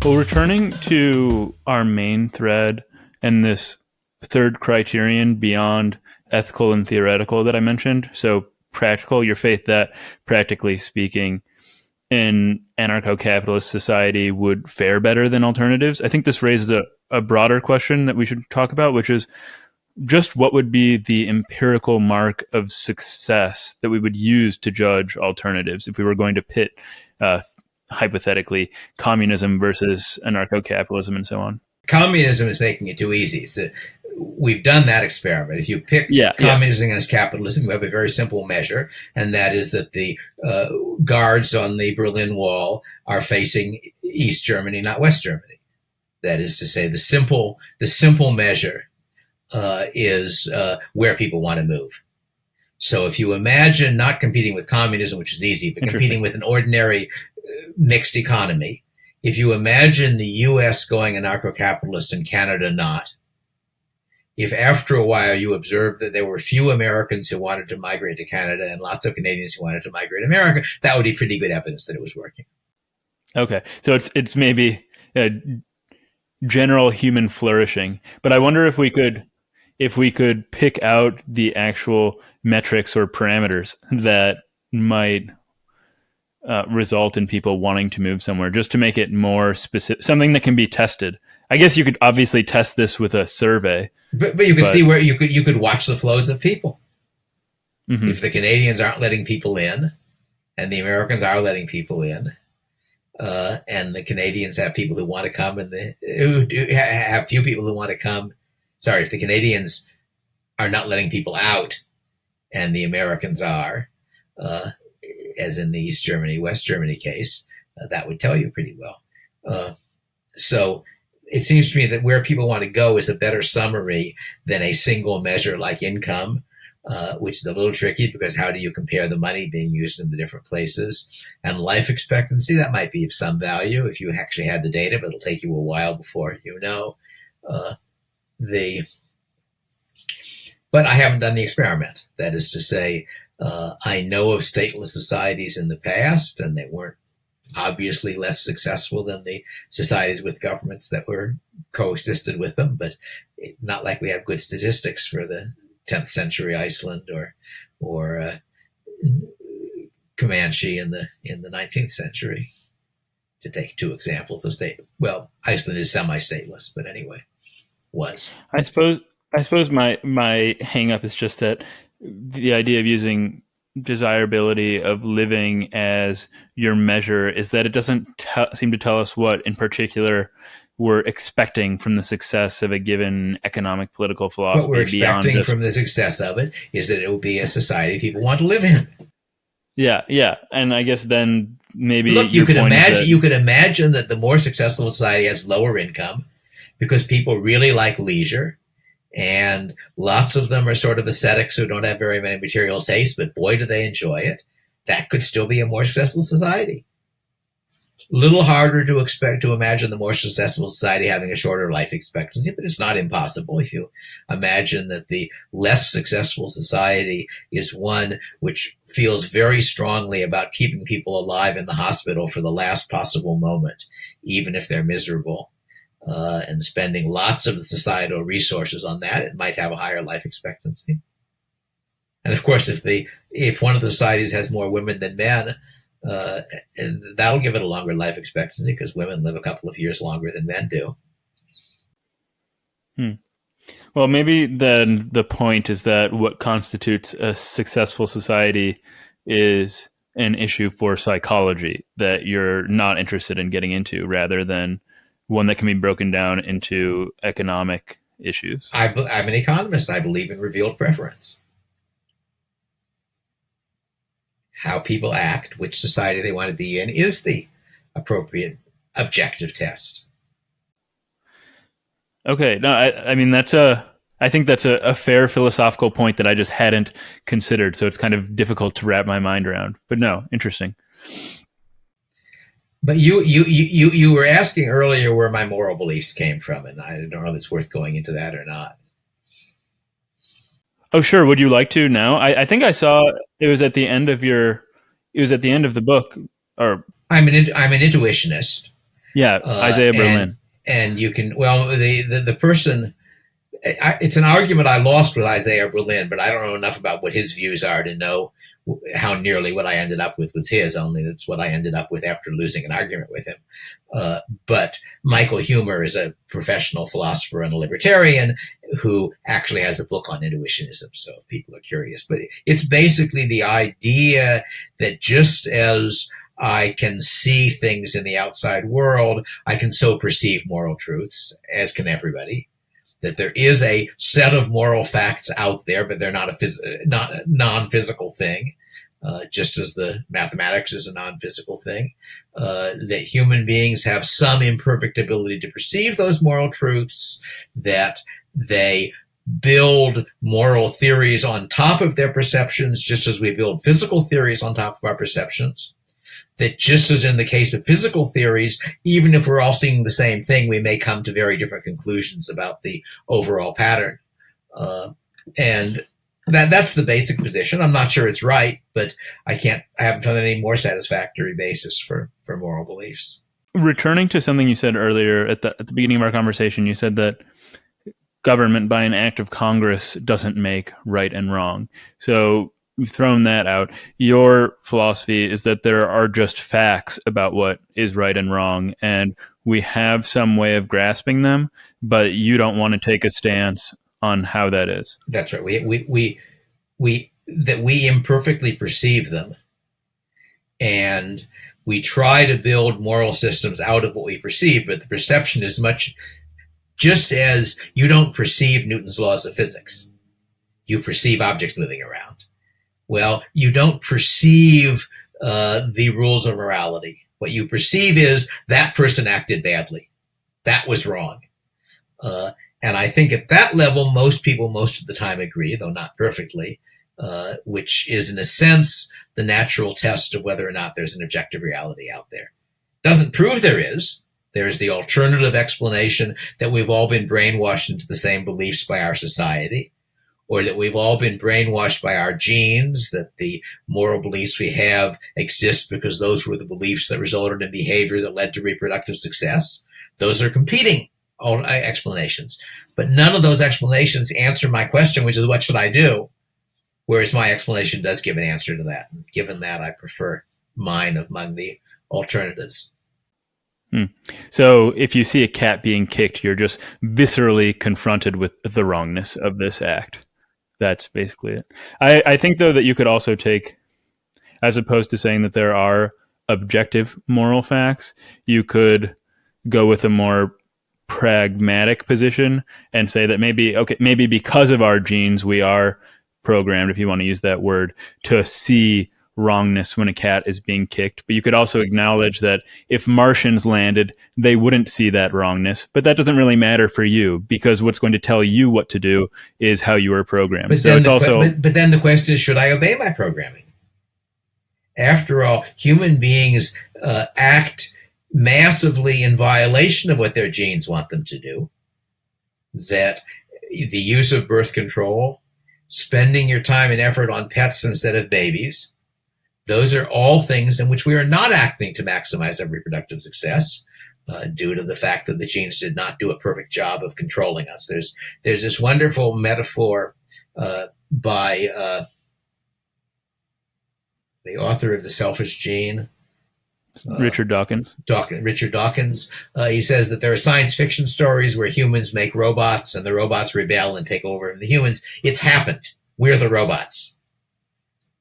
Well, returning to our main thread and this third criterion beyond ethical and theoretical that I mentioned. So practical, your faith that practically speaking, an anarcho-capitalist society would fare better than alternatives. I think this raises a broader question that we should talk about, which is just what would be the empirical mark of success that we would use to judge alternatives if we were going to pit, hypothetically, communism versus anarcho-capitalism and so on. Communism is making it too easy. So we've done that experiment. If you pick communism against capitalism, you have a very simple measure, and that is that the guards on the Berlin Wall are facing East Germany, not West Germany. That is to say, the simple measure is where people want to move. So if you imagine not competing with communism, which is easy, but competing with an ordinary mixed economy, if you imagine the U.S. going anarcho-capitalist and Canada not, if after a while you observe that there were few Americans who wanted to migrate to Canada and lots of Canadians who wanted to migrate to America, that would be pretty good evidence that it was working. Okay, so it's maybe general human flourishing, but I wonder if we could pick out the actual metrics or parameters that might result in people wanting to move somewhere, just to make it more specific, something that can be tested. I guess you could obviously test this with a survey, but you could see where you could watch the flows of people. Mm-hmm. If the Canadians aren't letting people in, and the Americans are letting people in, and the Canadians have people who want to come, and have few people who want to come. Sorry, if the Canadians are not letting people out, and the Americans are, as in the East Germany, West Germany case, that would tell you pretty well. So it seems to me that where people want to go is a better summary than a single measure like income, which is a little tricky because how do you compare the money being used in the different places? And life expectancy, that might be of some value if you actually had the data, but it'll take you a while before you know. But I haven't done the experiment. That is to say, I know of stateless societies in the past, and they weren't obviously less successful than the societies with governments that were coexisted with them, but not like we have good statistics for the 10th century Iceland or Comanche in the 19th century, to take two examples of state. Well, Iceland is semi-stateless, but anyway, was. I suppose my hang up is just that the idea of using desirability of living as your measure is that it doesn't seem to tell us what in particular we're expecting from the success of a given economic political philosophy. What we're expecting from the success of it is that it will be a society people want to live in. Yeah. And I guess then maybe you could imagine that the more successful society has lower income because people really like leisure. And lots of them are sort of ascetics who don't have very many material tastes, but boy, do they enjoy it. That could still be a more successful society. A little harder to imagine the more successful society having a shorter life expectancy, but it's not impossible if you imagine that the less successful society is one which feels very strongly about keeping people alive in the hospital for the last possible moment, even if they're miserable. And spending lots of the societal resources on that, it might have a higher life expectancy. And of course, if one of the societies has more women than men, that'll give it a longer life expectancy because women live a couple of years longer than men do. Well, maybe then the point is that what constitutes a successful society is an issue for psychology that you're not interested in getting into, rather than one that can be broken down into economic issues. I'm an economist. I believe in revealed preference. How people act, which society they want to be in, is the appropriate objective test. Okay. No, I mean, I think that's a fair philosophical point that I just hadn't considered. So it's kind of difficult to wrap my mind around, but no, interesting. But you were asking earlier where my moral beliefs came from, and I don't know if it's worth going into that or not. Oh, sure. Would you like to now? I think I saw it was at the end of the book. Or I'm an intuitionist, Yeah, Isaiah Berlin. And you can, well, the person, it's an argument I lost with Isaiah Berlin, but I don't know enough about what his views are to know how nearly what I ended up with was his. Only that's what I ended up with after losing an argument with him. But Michael Huemer is a professional philosopher and a libertarian who actually has a book on intuitionism. So if people are curious, but it's basically the idea that just as I can see things in the outside world, I can so perceive moral truths, as can everybody. That there is a set of moral facts out there, but they're not a non-physical thing, just as the mathematics is a non-physical thing. That human beings have some imperfect ability to perceive those moral truths, that they build moral theories on top of their perceptions, just as we build physical theories on top of our perceptions. That just as in the case of physical theories, even if we're all seeing the same thing, we may come to very different conclusions about the overall pattern. And that's the basic position. I'm not sure it's right, but I haven't found any more satisfactory basis for moral beliefs. Returning to something you said earlier at the beginning of our conversation, you said that government by an act of Congress doesn't make right and wrong. So we've thrown that out. Your philosophy is that there are just facts about what is right and wrong, and we have some way of grasping them, but you don't want to take a stance on how that is. That's right. We imperfectly perceive them, and we try to build moral systems out of what we perceive, but the perception is much, just as you don't perceive Newton's laws of physics. You perceive objects moving around. Well, you don't perceive the rules of morality. What you perceive is that person acted badly. That was wrong. And I think at that level, most people most of the time agree, though not perfectly, which is in a sense the natural test of whether or not there's an objective reality out there. Doesn't prove there is. There is the alternative explanation that we've all been brainwashed into the same beliefs by our society, or that we've all been brainwashed by our genes, that the moral beliefs we have exist because those were the beliefs that resulted in behavior that led to reproductive success. Those are competing explanations. But none of those explanations answer my question, which is, what should I do? Whereas my explanation does give an answer to that. And given that, I prefer mine among the alternatives. So if you see a cat being kicked, you're just viscerally confronted with the wrongness of this act. That's basically it. I think, though, that you could also take, as opposed to saying that there are objective moral facts, you could go with a more pragmatic position and say that maybe because of our genes, we are programmed, if you want to use that word, to see wrongness when a cat is being kicked. But you could also acknowledge that if Martians landed, they wouldn't see that wrongness. But that doesn't really matter for you, because what's going to tell you what to do is how you are programmed. But then the question is, should I obey my programming? After all, human beings act massively in violation of what their genes want them to do. That the use of birth control, spending your time and effort on pets instead of babies, those are all things in which we are not acting to maximize our reproductive success, due to the fact that the genes did not do a perfect job of controlling us. There's this wonderful metaphor by the author of The Selfish Gene, Richard Dawkins. Richard Dawkins. He says that there are science fiction stories where humans make robots and the robots rebel and take over the humans. It's happened. We're the robots.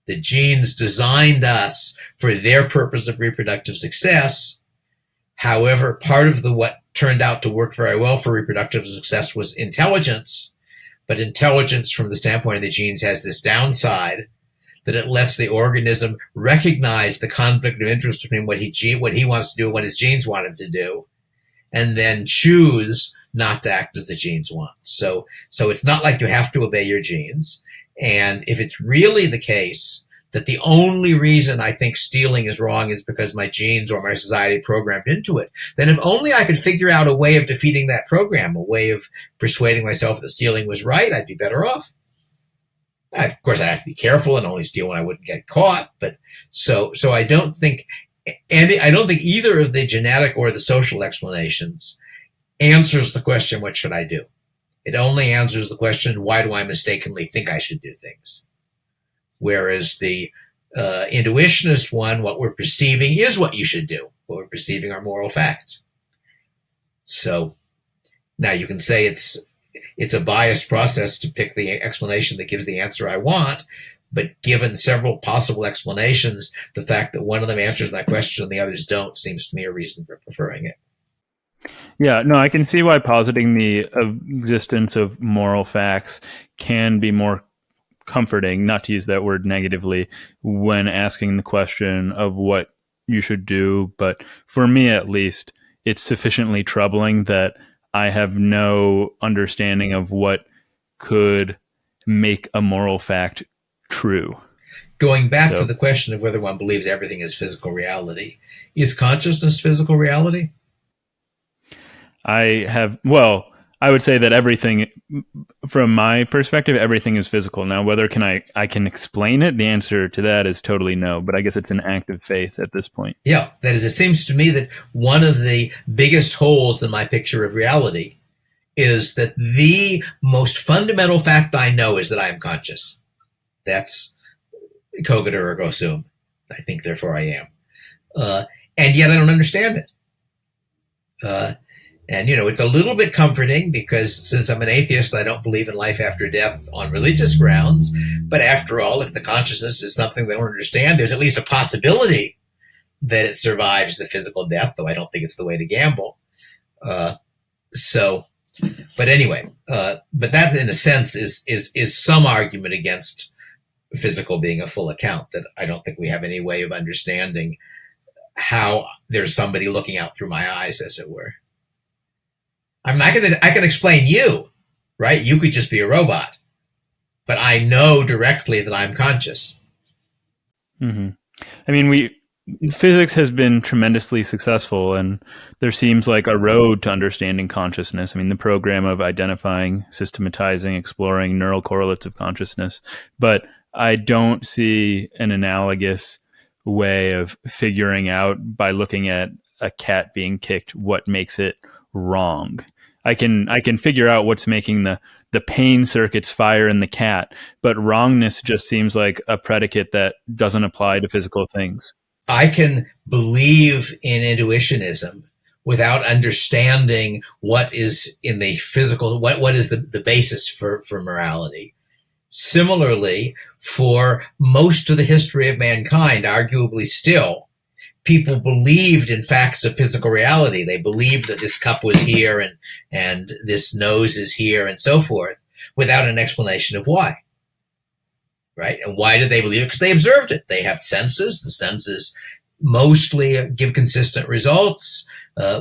The genes designed us for their purpose of reproductive success. However, part of what turned out to work very well for reproductive success was intelligence. But intelligence from the standpoint of the genes has this downside, that it lets the organism recognize the conflict of interest between what he wants to do and what his genes want him to do, and then choose not to act as the genes want. So it's not like you have to obey your genes. And if it's really the case that the only reason I think stealing is wrong is because my genes or my society programmed into it, then if only I could figure out a way of defeating that program, a way of persuading myself that stealing was right, I'd be better off. Of course, I have to be careful and only steal when I wouldn't get caught. But so I don't think And I don't think either of the genetic or the social explanations answers the question, what should I do? It only answers the question, why do I mistakenly think I should do things? Whereas the intuitionist one, what we're perceiving is what you should do. What we're perceiving are moral facts. So now you can say it's a biased process to pick the explanation that gives the answer I want, but given several possible explanations, the fact that one of them answers that question and the others don't seems to me a reason for preferring it. Yeah, no, I can see why positing the existence of moral facts can be more comforting, not to use that word negatively, when asking the question of what you should do. But for me, at least, it's sufficiently troubling that I have no understanding of what could make a moral fact true. Going back to the question of whether one believes everything is physical reality, is consciousness physical reality? I would say that everything, from my perspective, everything is physical. Now, whether I can explain it, the answer to that is totally no. But I guess it's an act of faith at this point. Yeah, that is, it seems to me that one of the biggest holes in my picture of reality is that the most fundamental fact I know is that I am conscious. That's cogito ergo sum. I think, therefore I am. And yet I don't understand it. And, it's a little bit comforting because since I'm an atheist, I don't believe in life after death on religious grounds. But after all, if the consciousness is something they don't understand, there's at least a possibility that it survives the physical death, though I don't think it's the way to gamble. But anyway, but that in a sense is some argument against physical being a full account, that I don't think we have any way of understanding how there's somebody looking out through my eyes, as it were. I can explain you, right? You could just be a robot, but I know directly that I'm conscious. Mm-hmm. I mean, physics has been tremendously successful, and there seems like a road to understanding consciousness. I mean, the program of identifying, systematizing, exploring neural correlates of consciousness, but I don't see an analogous way of figuring out by looking at a cat being kicked what makes it wrong. I can figure out what's making the pain circuits fire in the cat, but wrongness just seems like a predicate that doesn't apply to physical things. I can believe in intuitionism without understanding what is in the physical, what is the basis for morality. Similarly, for most of the history of mankind, arguably still, people believed in facts of physical reality. They believed that this cup was here and this nose is here and so forth, without an explanation of why. Right? And why did they believe it? Because they observed it. They have senses. The senses mostly give consistent results.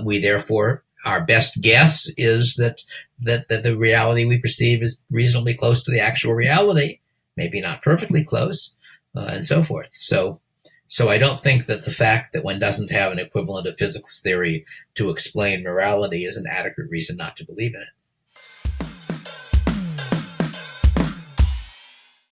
We therefore, our best guess is that the reality we perceive is reasonably close to the actual reality, maybe not perfectly close, and so forth. So I don't think that the fact that one doesn't have an equivalent of physics theory to explain morality is an adequate reason not to believe in it.